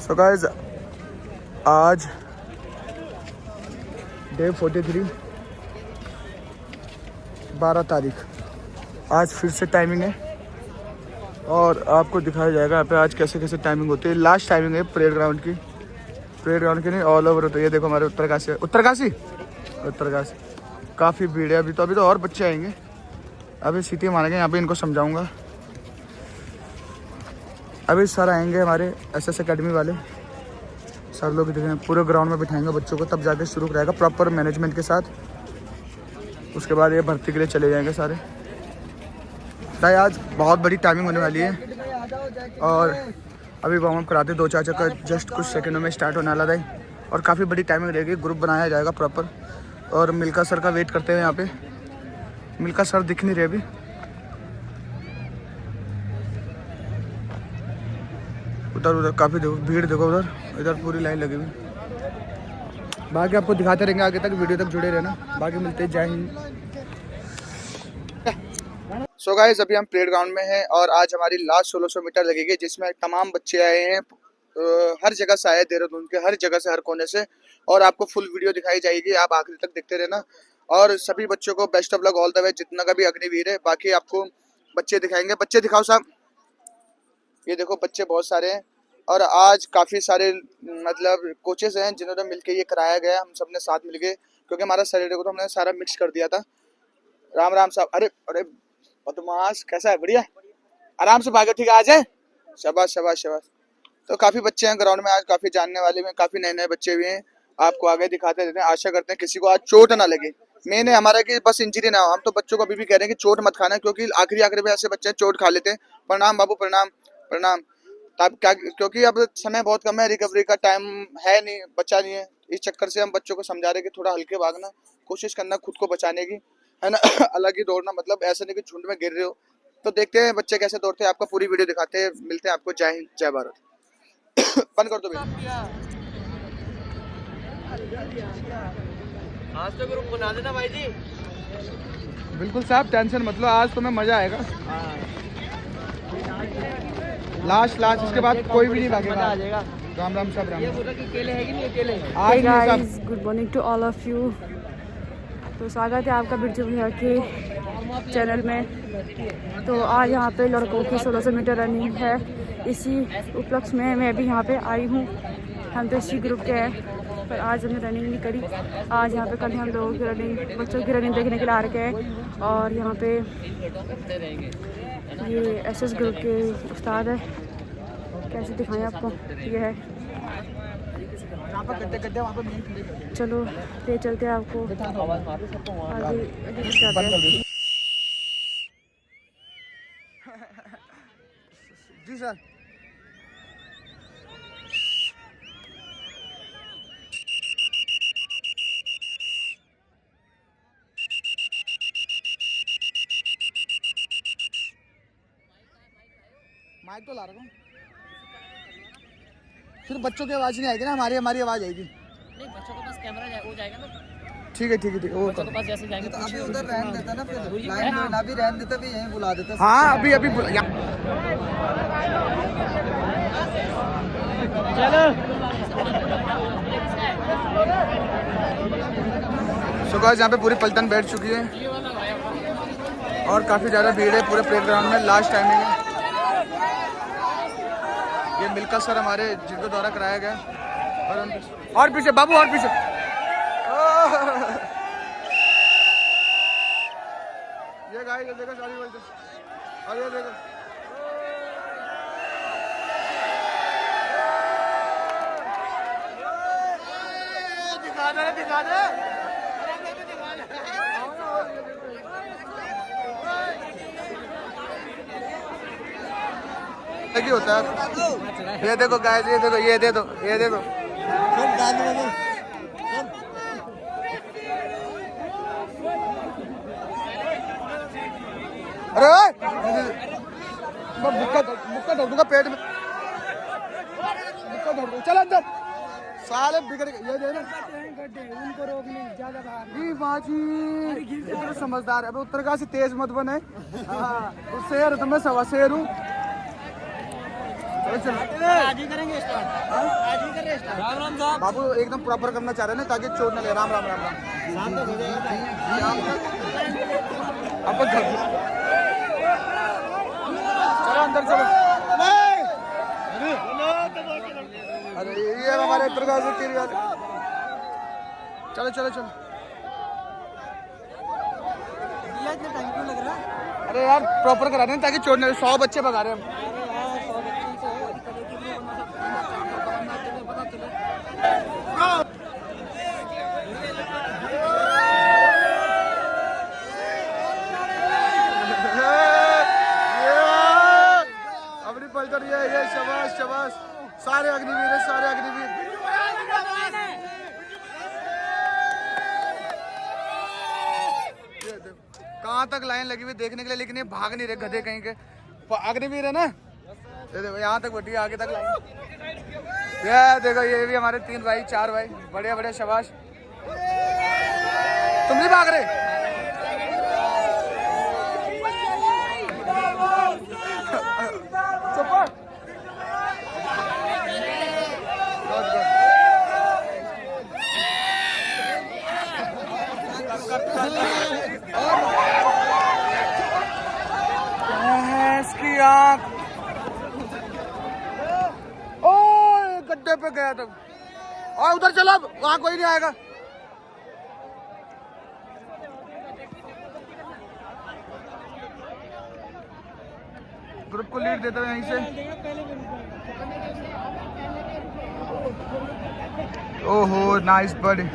So guys आज day 43 12 तारीख। आज फिर से टाइमिंग है और आपको दिखाया जाएगा यहाँ पे आज कैसे कैसे टाइमिंग होती है। लास्ट टाइमिंग है परेड ग्राउंड की नहीं, ऑल ओवर होता है। ये देखो हमारे उत्तरकाशी काफ़ी भीड़ है। अभी तो और बच्चे आएंगे, अभी सीटी मारेंगे यहाँ पे, इनको समझाऊंगा। अभी सर आएंगे हमारे एसएस एकेडमी वाले, सर लोग देखें पूरे ग्राउंड में बिठाएंगे बच्चों को, तब जाके शुरू रहेगा प्रॉपर मैनेजमेंट के साथ। उसके बाद ये भर्ती के लिए चले जाएंगे सारे। भाई आज बहुत बड़ी टाइमिंग होने वाली है और अभी वार्म अप कराते 2-4 चक्कर, जस्ट कुछ सेकंडों में स्टार्ट होने वाला है और काफ़ी बड़ी टाइमिंग रहेगी। ग्रुप बनाया जाएगा प्रॉपर और मिल्का सर का वेट करते हैं यहाँ पे। मिल्का सर दिख नहीं रहे अभी। उधर काफ़ी देखो भीड़, देखो इधर पूरी लाइन लगी हुई। बाकी आपको दिखाते रहेंगे आगे तक, वीडियो तक जुड़े रहना। बाकी मिलते हैं, जय हिंद। सो गाइस अभी हम परेड ग्राउंड में हैं और आज हमारी लास्ट 1600 मीटर लगेगी, जिसमें तमाम बच्चे आए हैं। हर जगह से आए, देहरादून के हर जगह से, हर कोने से, और आपको फुल वीडियो दिखाई जाएगी। आप आखिरी तक देखते रहना और सभी बच्चों को best of luck, all the way, जितना का भी अग्निवीर है। बाकी आपको बच्चे दिखाएंगे। बच्चे दिखाओ साहब। ये देखो बच्चे बहुत सारे हैं और आज काफ़ी सारे मतलब कोचेस हैं जिन्होंने मिलके ये कराया गया। हम सब ने साथ मिलके, क्योंकि हमारा सैटरडे को तो हमने सारा मिक्स कर दिया था। राम राम साहब। अरे अरे बदमाश, कैसा है? बढ़िया, आराम से भागो, ठीक है? आ जाए। शाबाश शाबाश शाबाश। तो काफ़ी बच्चे हैं ग्राउंड में आज, काफ़ी जानने वाले में, काफ़ी नए नए बच्चे भी हैं। आपको आगे दिखाते रहते हैं। आशा करते हैं किसी को आज चोट ना लगे। मेन है हमारा कि बस इंजरी ना हो। हम तो बच्चों को अभी भी कह रहे हैं कि चोट मत खाना, क्योंकि आखिरी में ऐसे बच्चे चोट खा लेते हैं। प्रणाम बाबू, प्रणाम प्रणाम। तब क्या, क्योंकि अब समय बहुत कम है, रिकवरी का टाइम है नहीं, बचा नहीं है। इस चक्कर से हम बच्चों को समझा रहे हैं कि थोड़ा हल्के भागना, कोशिश करना खुद को बचाने की, है ना। अलग ही दौड़ना, मतलब ऐसा नहीं कि झुंड में गिर रहे हो। तो देखते हैं बच्चे कैसे दौड़ते हैं, आपको पूरी वीडियो दिखाते हैं। मिलते हैं आपको। जय हिंद, जय भारत। बंद कर दो भैया। आज तो ग्रुप बना देना भाई जी। बिल्कुल साहब, टेंशन मत लो, आज तुम्हें मजा आएगा। लास्ट इसके बाद कोई भी नहीं भागेगा। राम राम साहब, राम। ये बोला कि केले है कि नहीं केले? Hey guys, good morning to all of you। तो स्वागत है आपका बिरजू भैया के चैनल में। तो आज यहाँ पे लड़कों की 1600 मीटर रनिंग है। इसी उपलक्ष्य में मैं भी यहाँ पे आई हूँ। हम तो इसी ग्रुप के हैं, पर आज हमने रनिंग नहीं करी। आज यहाँ पे कल हम लोगों की रनिंग, बच्चों की रनिंग देखने के लिए आ रखे हैं। और यहाँ पे ये एसएस ग्रुप के उस्ताद है, कैसे दिखाएं आपको। ये है, चलो ले चलते हैं आपको आगे। जी सर। माइक तो ला रहा हूँ, फिर बच्चों की आवाज़ नहीं आएगी ना, हमारी आवाज़ आएगी। नहीं, बच्चों के पास कैमरा हो जाएगा ना। ठीक है वो बच्चों के पास जैसे जाएंगे तो अभी उधर रहने देता ना, फिर लाइन में ना भी रहने देता, भी यहीं बुला देता। हाँ अभी चलो। सो गाइस यहाँ पे पूरी पलटन बैठ चुकी है और काफ़ी ज़्यादा भीड़ है पूरे प्ले ग्राउंड में। लास्ट टाइमिंग है। ये मिल्का सर हमारे, जिनको द्वारा कराया गया। और पीछे बाबू, और पीछे। ये गाइस, ये देखो सारी बोलते, और ये देखो दिखा दे। क्या होता है? ये देखो गाइस, ये देखो, ये दे दो। अरे मुक्का दौड़ दूंगा पेट में। मुक्का दौड़ दूंगा, चल अंदर। साले बिगड़ गए। ये देना उनको रोकने ज्यादा बाजी समझदार है। अब उत्तरकाशी से तेज मत बने। हाँ, शेर तो मैं सवा शेर हूँ। चलो चलो आज ही करेंगे स्टार्ट, आज ही करेंगे स्टार्ट। राम राम साहब। बाबू एकदम प्रॉपर करना चाह रहे हैं ना ताकि चोट ना ले। राम राम राम राम। अब घर चलो अंदर चलो। अरे ये हमारे प्रकाश की रिवाज। चलो चलो चलो। अरे यार प्रॉपर करा रहे हैं ताकि चोट ना ले। 100 बच्चे भगा रहे हैं हम। अपनी पलटन ये शाबाश शाबाश। सारे अग्निवीर है, सारे अग्निवीर। कहाँ तक लाइन लगी हुई देखने के लिए, लेकिन ये भाग नहीं रहे गधे कहीं के। अग्निवीर है ना, ये देखो यहाँ तक बढ़ी, आगे तक लाइन। ये देखो ये भी हमारे 3 भाई 4 भाई, बढ़िया बढ़िया शाबाश। तुम नहीं भाग रहे? चुप। इसकी आँख ओ गड्ढे पे गया तब। और उधर चलो, वहां कोई नहीं आएगा। ग्रुप को लीड देते हुए यहीं से। ओहो नाइस बड़ी।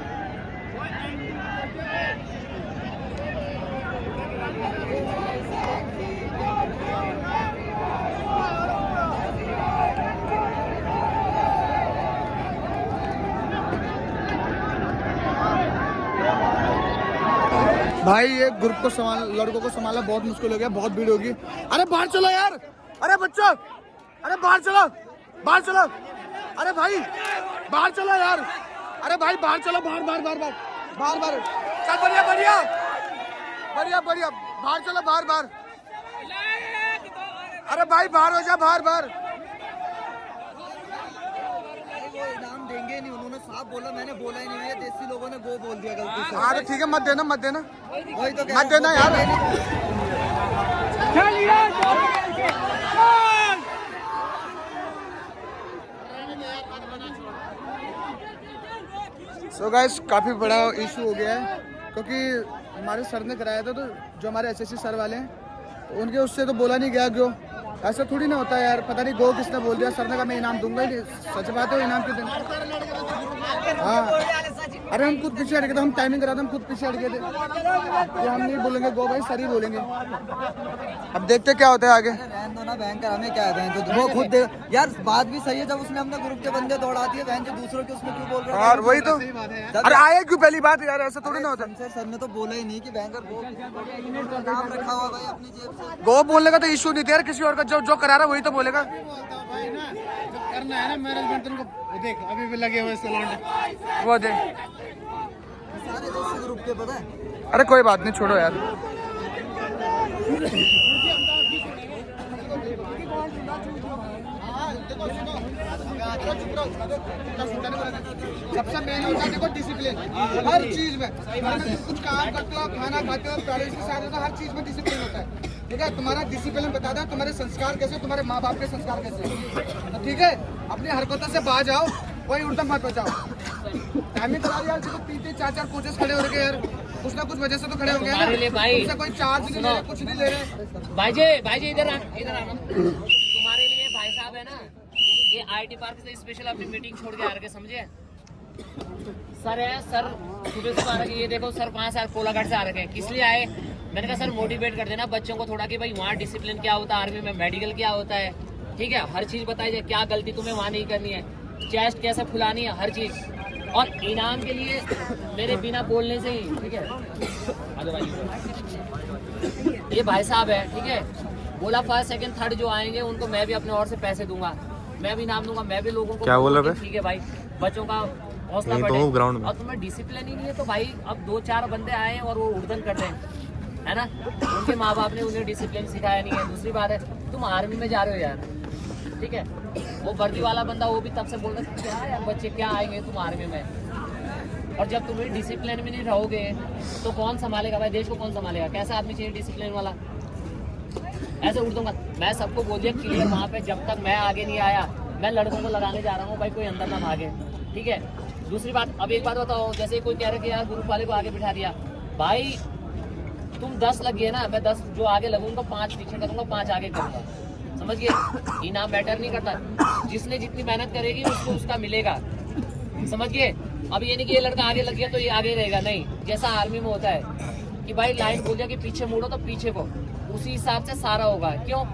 भाई ये ग्रुप को लड़कों को संभालना बहुत मुश्किल हो गया, बहुत भीड़ होगी। अरे बाहर चलो यार, अरे बच्चों, अरे बाहर चलो, बाहर चलो। अरे भाई बाहर चलो यार, अरे भाई बाहर चलो, बाहर बाहर बाहर बाहर बाहर बाहर। चल बढ़िया बढ़िया बढ़िया बढ़िया, बाहर चलो, बाहर बाहर। अरे भाई बाहर हो जा, बाहर बाहर। इनाम देंगे नहीं, उन्होंने साफ बोला, मैंने बोला ही नहीं है। देसी लोगों ने वो बोल दिया गलती से। हाँ तो ठीक है, मत देना मत देना वही तो मत देना यार। सो गाइस काफ़ी बड़ा इशू हो गया है, क्योंकि हमारे सर ने कराया था, तो जो हमारे एसएससी सर वाले हैं तो उनके उससे तो बोला नहीं गया। क्यों ऐसा थोड़ी ना होता है यार, पता नहीं गो किसने बोल दिया। सर ने कहा मैं इनाम दूंगा ही नहीं। सच बात है, इनाम के दिन। हाँ अरे हम खुद पीछे हट गए थे, हम टाइमिंग करा था, हम खुद पीछे हट गए थे। ये हम नहीं बोलेंगे गो भाई, सर ही बोलेंगे। अब देखते क्या होता है आगे। रहने दो ना, बैंक का हमें क्या है। बैंक तो वो खुद दे यार, बात भी सही है। जब उसने अपने ग्रुप के बंदे दौड़ा दिए, बैंक जो दूसरों के उसमें क्यों बोल रहा है? और वही तो, अरे आए क्यों पहली बात यार, ऐसा थोड़ी ना होता। सर ने तो बोला ही नहीं कि बैंकर वो नाम रखा हुआ भाई अपनी जेब से। गो बोलने का तो इशू नहीं था यार, किसी और का जो करा रहा है वही तो बोलेगा। करना है ना मैनेजमेंट, तुमको देख अभी भी लगे हुए सैलून वो देख। सारे देसी ग्रुप के पता है। अरे कोई बात नहीं, छोड़ो यार। सबसे मेन होता है देखो डिसिप्लिन, हर चीज में। कुछ काम करते हो, खाना खाते हो, पेरेंट्स के साथ होता है, हर चीज में डिसिप्लिन होता है। ठीक है, तुम्हारा डिसिप्लिन बता दो, तुम्हारे संस्कार कैसे, तुम्हारे माँ बाप के संस्कार कैसे। तो ठीक है, अपनी हरकतों से बाज आओ, कोई उल्टा मत बचाओ। टाइमिंग करा यार, देखो 3-3 4-4 कोचेस खड़े हो रखे यार, कुछ ना कुछ वजह से तो खड़े हो गए ना। तुमसे कोई चार्ज नहीं ले रहे, कुछ नहीं ले रहे। भाई जी इधर आना। तुम्हारे लिए भाई साहब है ना, ये आईटी पार्क से स्पेशल अपनी मीटिंग छोड़ के आ रखे, समझे? सर है सर, सुबह से आ रखे। ये देखो सर 5 साल कोलाघाट से आ रखे हैं। किस लिए आए? मैंने कहा सर मोटिवेट कर देना बच्चों को थोड़ा कि भाई वहाँ डिसिप्लिन क्या होता है, आर्मी में मेडिकल क्या होता है। ठीक है, हर चीज़ बताई जाए, क्या गलती तुम्हें वहाँ नहीं करनी है, चेस्ट कैसे फुलानी है, हर चीज़। और इनाम के लिए मेरे बिना बोलने से ही, ठीक है, ये भाई साहब है, ठीक है, बोला 1st, 2nd, 3rd जो आएंगे उनको मैं भी अपने और से पैसे दूंगा, मैं भी इनाम दूंगा, मैं भी लोगों को। क्या बोला बे? ठीक है भाई, बच्चों का हौसला बढ़े। ग्राउंड में और तुम्हें डिसिप्लिन ही नहीं है तो भाई अब 2-4 बंदे आए और वो उड़दन कर रहे हैं, है ना? उनके माँ बाप ने उन्हें डिसिप्लिन सिखाया नहीं है। दूसरी बात है, तुम आर्मी में जा रहे हो यार, ठीक है। वो वर्दी वाला बंदा वो भी तब से बोल रहा था क्या यार बच्चे क्या आएंगे तुम आर्मी में, और जब तुम डिसिप्लिन में नहीं रहोगे तो कौन संभालेगा भाई, देश को कौन संभालेगा। कैसा आदमी चाहिए डिसिप्लिन वाला, ऐसे उड़ दूंगा। मैं सबको बोल दिया क्लियर वहाँ पे, जब तक मैं आगे नहीं आया मैं लड़कों को लगाने जा रहा हूँ भाई, कोई अंदर ना भागे, ठीक है। दूसरी बात, अब एक बात बताओ, जैसे कोई कह रहा है कि यार ग्रुप वाले को आगे बिठा दिया, भाई तुम 10 लगिए ना, मैं 10 जो आगे लगूंगा 5 पीछे करूंगा 5 आगे करूंगा, समझिए। इनाम मैटर नहीं करता, जिसने जितनी मेहनत करेगी उसको उसका मिलेगा, समझिए। अब ये नहीं कि ये लड़का आगे लग गया तो ये आगे रहेगा, नहीं। जैसा आर्मी में होता है कि भाई लाइन बोल दिया कि पीछे मुड़ो तो पीछे को, उसी हिसाब से सारा होगा। क्यों,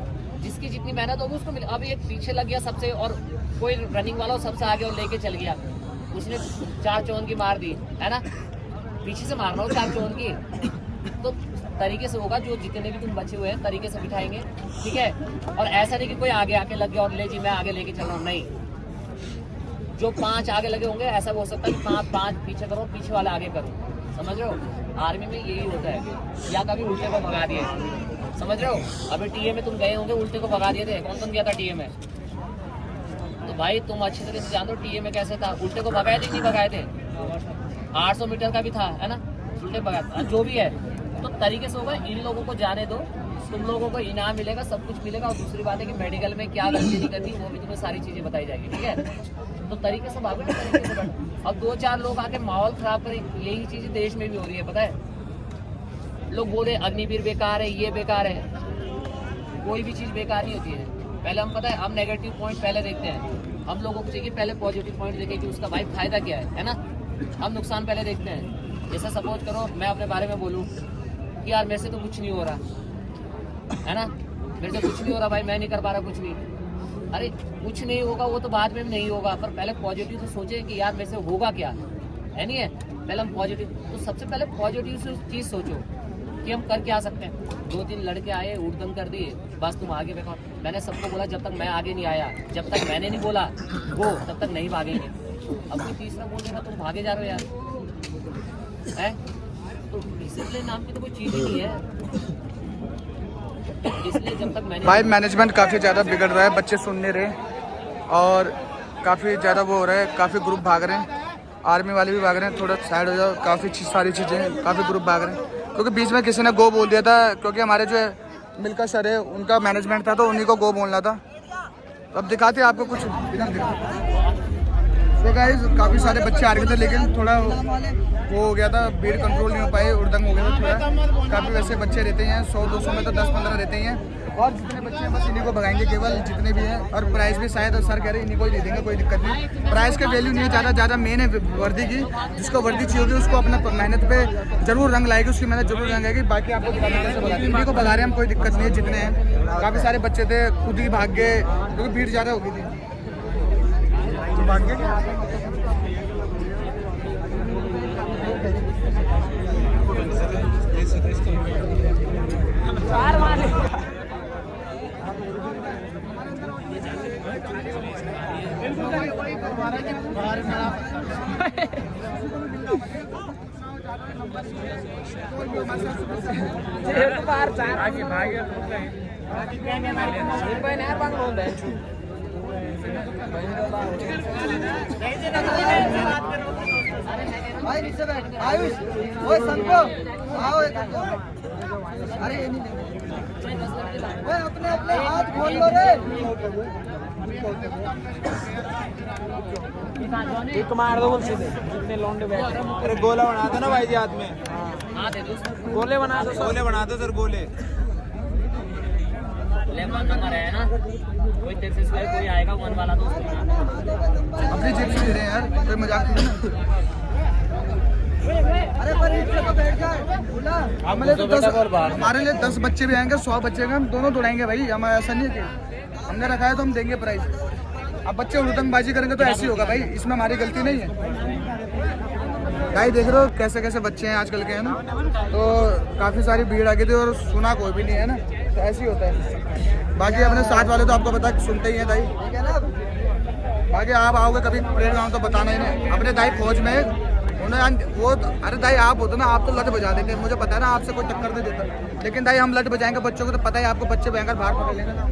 जिसकी जितनी मेहनत होगी उसको मिले। अब ये पीछे लग गया सबसे, और कोई रनिंग वाला सबसे आगे और लेके चल गया, उसने 4 चौन की मार दी है ना, पीछे से मारना हो 4 चौन की, तो तरीके से होगा। जो जितने भी तुम बचे हुए हैं तरीके से बिठाएंगे, ठीक है। और ऐसा नहीं कि कोई आगे आके लग गया और ले जी मैं आगे लेके चल रहा हूँ, नहीं। जो 5 आगे लगे होंगे ऐसा हो सकता है कि 5 पीछे करो, पीछे वाला आगे करो, समझ रहे हो। आर्मी में यही होता है। या कभी उल्टे को भगा दिए, समझ रहे हो। अभी टीए में तुम गए होंगे, उल्टे को भगा दिए थे, कौन गया था टीए में, तो भाई तुम अच्छी तरह से जानते हो टीए में कैसे था, उल्टे को भगाए थे नहीं भगाए थे। 800 मीटर का भी था है ना, उल्टे भगाया, जो भी है तो तरीके से होगा। इन लोगों को जाने दो, तुम लोगों को इनाम मिलेगा, सब कुछ मिलेगा। और दूसरी बात है कि मेडिकल में क्या गलती नहीं करनी वो भी तुम्हें सारी चीजें बताई जाएगी, ठीक है। तो तरीके से भागो, तरीके से बैठो। अब 2-4 लोग आके माहौल खराब करें, यही चीजें देश में भी हो रही है, पता है। लोग बोल रहे अग्निवीर बेकार है, ये बेकार है, कोई भी चीज बेकार नहीं होती है। पहले हम पता है हम नेगेटिव पॉइंट पहले देखते हैं, हम लोगों को चाहिए पहले पॉजिटिव पॉइंट देखें कि उसका भाई फायदा क्या है ना। हम नुकसान पहले देखते हैं। जैसा सपोज करो मैं अपने बारे में बोलूँ कि यार मेरे से तो कुछ नहीं हो रहा है ना, मेरे से कुछ नहीं हो रहा भाई, मैं नहीं कर पा रहा कुछ भी। अरे कुछ नहीं होगा वो तो बाद में नहीं होगा, पर पहले पॉजिटिव से सोचे कि यार मेरे से होगा क्या है, नहीं है। पहले हम पॉजिटिव, तो सबसे पहले पॉजिटिव चीज़ सोचो कि हम कर क्या सकते हैं। 2-3 लड़के आए, उड़दम कर दिए, बस तुम आगे बैठो। मैंने सबको बोला जब तक मैं आगे नहीं आया, जब तक मैंने नहीं बोला वो तब तक नहीं भागेंगे। अब कोई तीसरा बोल देगा तुम भागे जा रहे हो यार, है तो डिसिप्लिन नाम की तो कोई चीज़ ही नहीं है। इसलिए जब तक मैंने भाई मैनेजमेंट काफ़ी ज़्यादा बिगड़ रहा है, बच्चे सुन नहीं रहे और काफ़ी ज़्यादा वो हो रहा है, काफ़ी ग्रुप भाग रहे हैं, आर्मी वाले भी भाग रहे हैं। थोड़ा साइड हो जाओ, काफ़ी सारी चीज़ें, काफ़ी ग्रुप भाग रहे हैं। क्योंकि बीच में किसी ने गो बोल दिया था, क्योंकि हमारे जो मिल्का सर है उनका मैनेजमेंट था तो उन्हीं को गो बोलना था। तो अब दिखाते हैं आपको कुछ इधर दिखा। तो गाइस काफ़ी सारे बच्चे आ रहे थे, लेकिन थोड़ा वो हो गया था, भीड़ कंट्रोल नहीं हो पाई, उड़दंग हो गया था थोड़ा। काफ़ी वैसे बच्चे रहते हैं 100-200 में तो 10-15 रहते ही हैं, और जितने बच्चे हैं बस इन्हीं को भगाएंगे केवल, जितने भी हैं। और प्राइस भी शायद सर कह रहे हैं इन्हीं को ही दे देंगे, कोई दिक्कत नहीं। प्राइस का वैल्यू नहीं है ज़्यादा मेन है वर्दी की। जिसको वर्दी चाहिए होगी उसको अपना मेहनत पे जरूर रंग लाएगी, उसकी मेहनत जरूर रंग आएगी। बाकी आपको कैसे बुलाते हैं, इन्हीं को भगा रहे हैं हम, कोई दिक्कत नहीं है। जितने हैं काफ़ी सारे बच्चे थे, खुद ही भाग गए क्योंकि भीड़ ज़्यादा हो गई थी, तो भाग गए। भाई नीचे बैठ, आयुष ओए संको आओ इधर। अरे ये नहीं ओए अपने अपने हाथ खोल लो रे। एक मार दो बोल सीधे, जितने लौंडे बैठे। अरे गोला बना दो ना भाई जी हाथ में, गोले बना दो, गोले बना दो सर, गोले। लेवल नंबर है ना, कोई तेरे से कोई आएगा 1 वाला तो अपनी जेब से दे रहे हैं यार, कोई मजाक नहीं है। अरे पर नीचे तो बैठ जाए बोला। हमारे लिए 10 बच्चे भी आएंगे, 100 बच्चे आएंगे, हम दोनों दौड़ाएंगे भाई। हम ऐसा नहीं है कि हमने रखा है तो हम देंगे प्राइस। अब बच्चे उड़दंगबाजी करेंगे तो ऐसे ही होगा भाई, इसमें हमारी गलती नहीं है। भाई देख रहे हो कैसे कैसे बच्चे हैं आजकल के, है ना। तो काफ़ी सारी भीड़ आ गई थी और सुना कोई भी नहीं है ना, तो ऐसे ही होता है। बाकी अपने साथ वाले तो आपको पता है सुनते ही हैं दाई, ठीक है ना। बाकी आप आओगे कभी परेड ग्राउंड तो बताना ही नहीं। अपने दाई फौज में उन्हें वो अरे दाई आप होते ना, आप तो लट बजा देंगे, मुझे पता है ना, आपसे कोई टक्कर नहीं देता। लेकिन दाई हम लट बजाएंगे बच्चों को, तो पता है आपको, बच्चे भयंकर बाहर पकड़ लेंगे ना।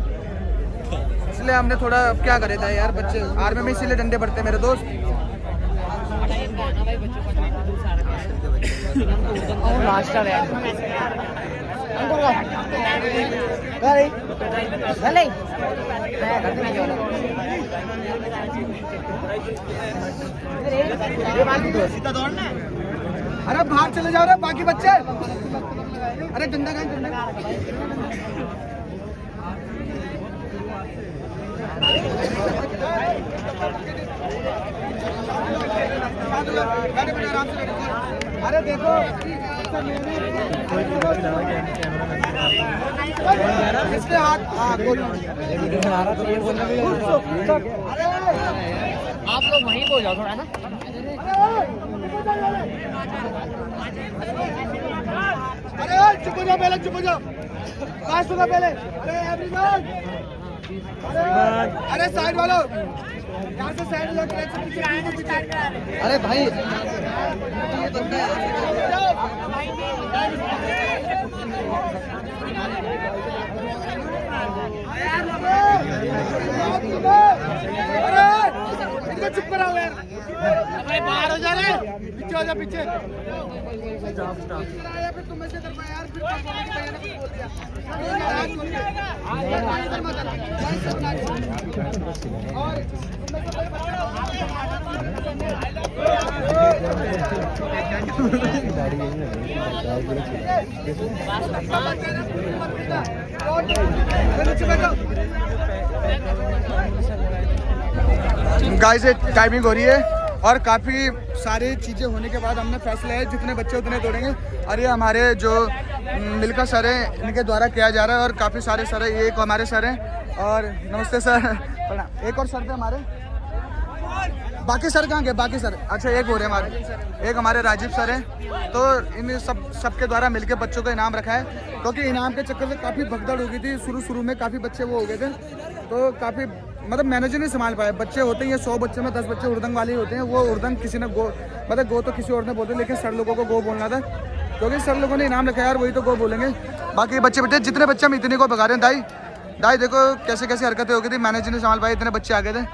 इसलिए हमने थोड़ा क्या करे था यार, बच्चे आर्मी में इसीलिए डंडे पड़ते हैं मेरे दोस्त। मास्टर है अरे बाहर चले जाओ रे बाकी बच्चे। अरे डंडा कहाँ है? अरे देखो इसके हाथ आप लोग वहीं को जाओ थोड़ा ना। अरे चुप हो जाओ पहले, चुप हो जाओ, बात सुनो पहले। अरे एवरीवन, अरे साइड वालों यहाँ से साइड लो। अरे भाई अरे चुप कराओ यार। अरे बाहर हो जा रहे, पीछे हो जा, पीछे। फिर तुम ऐसे कर पाए यार, फिर बोल दिया। गाइस टाइमिंग हो रही है और काफ़ी सारी चीज़ें होने के बाद हमने फैसला है जितने बच्चे उतने दौड़ेंगे। और ये हमारे जो मिल्का सर हैं इनके द्वारा किया जा रहा है और काफ़ी सारे सर हैं। ये एक हमारे सर हैं और नमस्ते सर। एक और सर थे हमारे, बाकी सर कहाँ गए? बाकी सर अच्छा एक हो रहे हमारे, एक हमारे राजीव सर हैं। तो इन सबके द्वारा मिलके बच्चों का इनाम रखा है, क्योंकि इनाम के चक्कर में काफ़ी भगदड़ हो गई थी। शुरू में काफ़ी बच्चे वो हो गए थे, तो काफ़ी मतलब मैनेजर नहीं संभाल पाए। बच्चे होते हैं 100 बच्चे में 10 बच्चे उर्दंग वाले होते हैं। वो उर्दंग किसी ने गो मतलब गो तो किसी और ने बोलते, लेकिन सर लोगों को गो बोलना था, क्योंकि सर लोगों ने इनाम रखा है यार, वही तो गो बोलेंगे। बाकी बच्चे बेटे जितने बच्चे हम इतने को भगा रहे हैं। दाई देखो कैसे कैसे हरकतें हो गई थी, मैनेजर नहीं संभाल पाए, इतने बच्चे आ गए थे।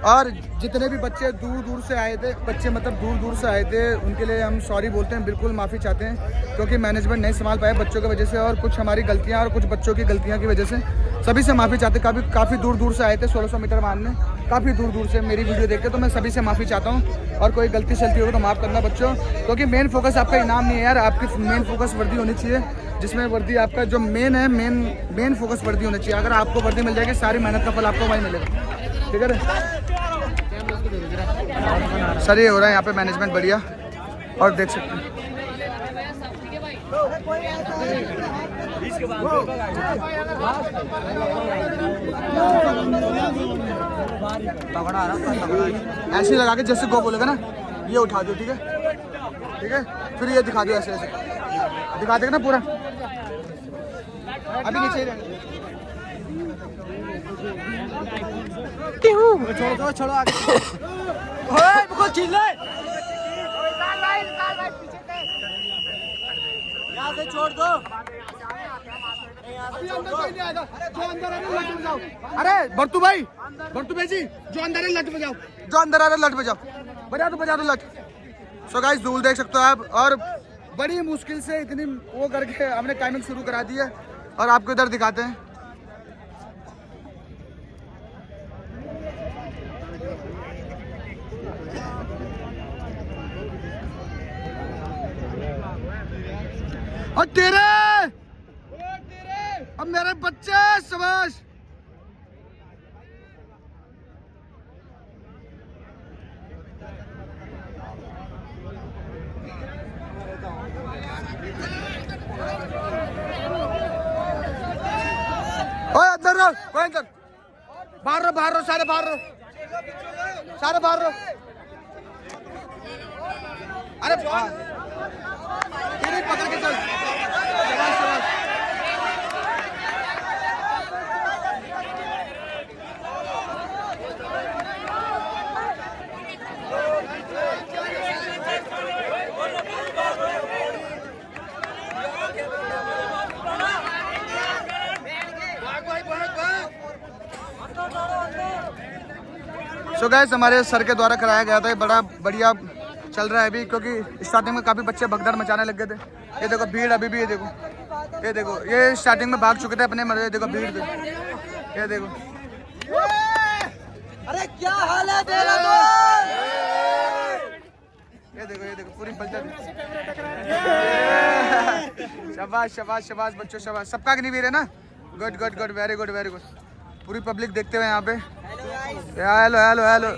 और जितने भी बच्चे दूर से आए थे, बच्चे मतलब दूर से आए थे, उनके लिए हम सॉरी बोलते हैं, बिल्कुल माफ़ी चाहते हैं, क्योंकि मैनेजमेंट नहीं संभाल पाए बच्चों की वजह से, और कुछ हमारी गलतियां और कुछ बच्चों की गलतियां की वजह से सभी से माफ़ी चाहते हैं। काफ़ी दूर से आए थे 1600 मीटर मारने, काफ़ी दूर से मेरी वीडियो देखते, तो मैं सभी से माफ़ी चाहता हूँ। और कोई गलती सलती होगी तो माफ़ करना बच्चों, क्योंकि मेन फोकस आपका इनाम नहीं है यार, आपकी मेन फोकस वर्दी होनी चाहिए, जिसमें वर्दी आपका जो मेन है, मेन फोकस वर्दी होनी चाहिए। अगर आपको वर्दी मिल जाएगी, सारी मेहनत का फल आपको वहीं मिलेगा। ठीक है सर, ये हो रहा है यहाँ पे मैनेजमेंट बढ़िया, और देख सकते हैं ऐसे लगा के जैसे गो बोलेगा ना, ये उठा दो। ठीक है फिर ये दिखा दो, ऐसे दिखा देगा ना पूरा। अभी नीचे छोड़ो आगे। यहाँ से छोड़ दो, अभी अंदर कोई नहीं आएगा। जो अंदर है लट बजाओ। अरे बर्तू भाई जी, जो अंदर है लट बजाओ, जो अंदर आ रहा है लट बजाओ, बजा दो लट। सो गाइस धूल देख सकते हो आप, और बड़ी मुश्किल से इतनी वो करके हमने टाइमिंग शुरू करा दी है, और आपको इधर दिखाते हैं। और तेरे अब मेरे बच्चे शाबाश। ओए अंदर रहो, कोई अंदर बाहर रहो, सारे बाहर रहो। अरे पकड़ के चल। सो गाइस हमारे सर के द्वारा कराया गया था, ये बड़ा बढ़िया चल रहा है अभी, क्योंकि स्टार्टिंग में काफ़ी बच्चे भगदड़ मचाने लग गए थे। ये देखो भीड़ अभी भी, ये देखो ये स्टार्टिंग में भाग चुके थे अपने मरे। देखो भीड़ देखो, ये देखो। अरे क्या हाल है तेरा तो? ये देखो पूरी पलटा। शाबाश शाबाश शाबाश बच्चों शाबाश। सबका अग्निवीर है ना? Good good good, very good very good. पूरी पब्लिक देखते हुए यहाँ पे। हेलो हेलो हेलो,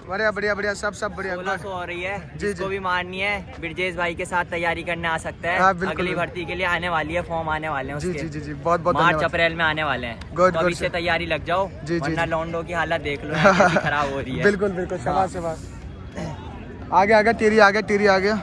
बढ़िया बढ़िया बढ़िया, सब बढ़िया। 1600 हो रही है, जी जिसको भी मारनी है ब्रिजेश भाई के साथ तैयारी करने आ सकता है। हाँ, बिल्कुल, अगली भर्ती के लिए आने वाली है, फॉर्म आने वाले हैं जी उसके। जी जी बहुत बहुत मार्च धन्यवाद। अप्रैल में आने वाले हैं, गुड, तो अभी गुड, से तैयारी लग जाओ, जी, वरना जी। लौंडो की हालत देख लो कैसी खराब हो रही है। बिल्कुल बिल्कुल, शाबाश शाबाश। आ गया टीरी आ गया।